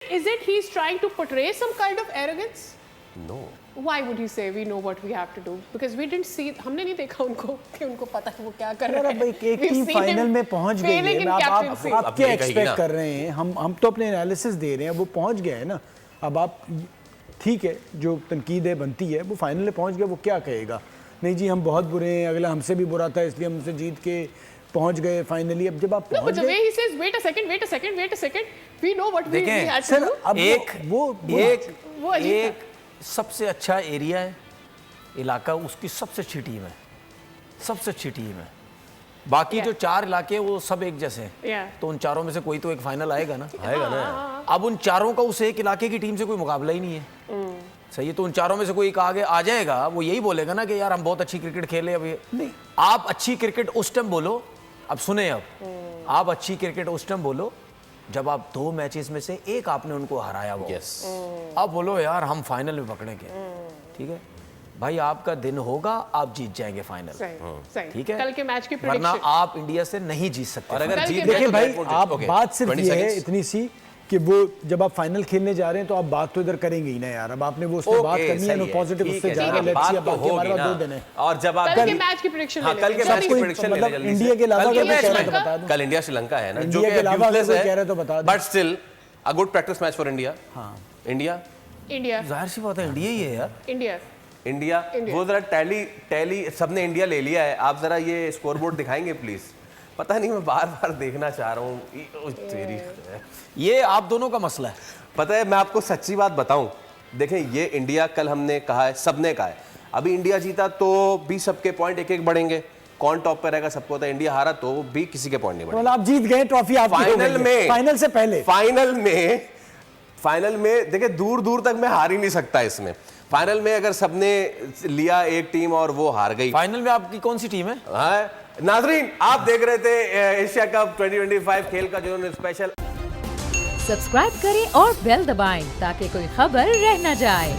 Is it he's trying to portray some kind of arrogance? No. Why would he say we know what we have to do? Because we didn't see, हमने नहीं देखा उनको कि उनको पता है वो क्या कर रहे हैं। एक टीम फाइनल में पहुंच गई है ना, आप क्या एक्सपेक्ट कर रहे हैं? हम तो अपने एनालिसिस दे रहे हैं, वो पहुंच गए हैं ना। अब आप ठीक है, जो तनकीदें बनती है, वो फाइनल में पहुंच गया, वो क्या कहेगा? नहीं जी हम बहुत बुरे हैं, अगला हमसे भी बुरा था इसलिए हमसे जीत के पहुंच गए फाइनली। अब जब आप पहुंच गए, he says wait a second, we know what we had to do। अब एक सबसे अच्छा एरिया है, इलाका, उसकी सबसे अच्छी टीम है, सबसे अच्छी टीम है। बाकी जो 4 इलाके हैं वो सब एक जैसे हैं, तो उन चारों में से कोई तो एक फाइनल आएगा ना। अब उन चारों का उस एक इलाके की टीम से कोई मुकाबला ही नहीं है। सही है, तो उन चारों में से कोई एक आगे आ जाएगा, वो यही बोलेगा ना कि यार हम बहुत अच्छी क्रिकेट खेले। अब नहीं, आप अच्छी क्रिकेट उस टाइम बोलो, अब सुने, अब आप अच्छी क्रिकेट उस टाइम बोलो जब आप 2 मैचेस में से एक आपने उनको हराया वो। अब बोलो यार हम फाइनल में पकड़ेंगे, ठीक है भाई, आपका दिन होगा, आप जीत जाएंगे फाइनल, ठीक है। कल के मैच की वरना आप इंडिया से नहीं जीत सकते। और अगर जीत देखिए गए भाई, तो आप बात सिर्फ ये है इतनी सी कि वो जब आप फाइनल खेलने जा रहे हैं तो आप बात तो इधर करेंगे ही ना यार। अब आपने वो उसमें बात करनी है, नो पॉजिटिव उससे जा रहे हैं, लेट्स सी, अब बाकी हमारे पास 2 दिन है। और जब आप कल के मैच की प्रेडिक्शन ले कल के मैच की प्रेडिक्शन ले मतलब इंडिया के अलावा कल कह रहे तो बता दो। कल इंडिया श्रीलंका है ना, जो इंडिया कि के अलावा useless कह रहे तो बता दो। But still a good practice match for India. हां, इंडिया जाहिर सी बात है इंडिया ही है यार। इंडिया वो जरा टैली सबने इंडिया ले लिया है। आप जरा ये स्कोरबोर्ड दिखाएंगे प्लीज? पता नहीं, मैं बार बार देखना चाह रहा हूँ। तेरी ये आप दोनों का मसला है। पता है, मैं आपको सच्ची बात बताऊं, देखें ये इंडिया कल हमने कहा है, सबने कहा है, अभी इंडिया जीता तो भी सबके पॉइंट एक एक बढ़ेंगे, कौन टॉप पे रहेगा सबको पता है। इंडिया हारा तो भी किसी के पॉइंट नहीं बढ़े। आप जीत गए, ट्रॉफी आपकी हो गई है। फाइनल से पहले फाइनल में देखिए दूर दूर तक मैं हार ही नहीं सकता इसमें। फाइनल में अगर सबने लिया एक टीम और वो हार गई। फाइनल में आपकी कौन सी टीम है? हाँ, नाजरीन आप देख रहे थे एशिया कप 2025 खेल का जो स्पेशल। सब्सक्राइब करें और बेल दबाएं ताकि कोई खबर रह न जाए।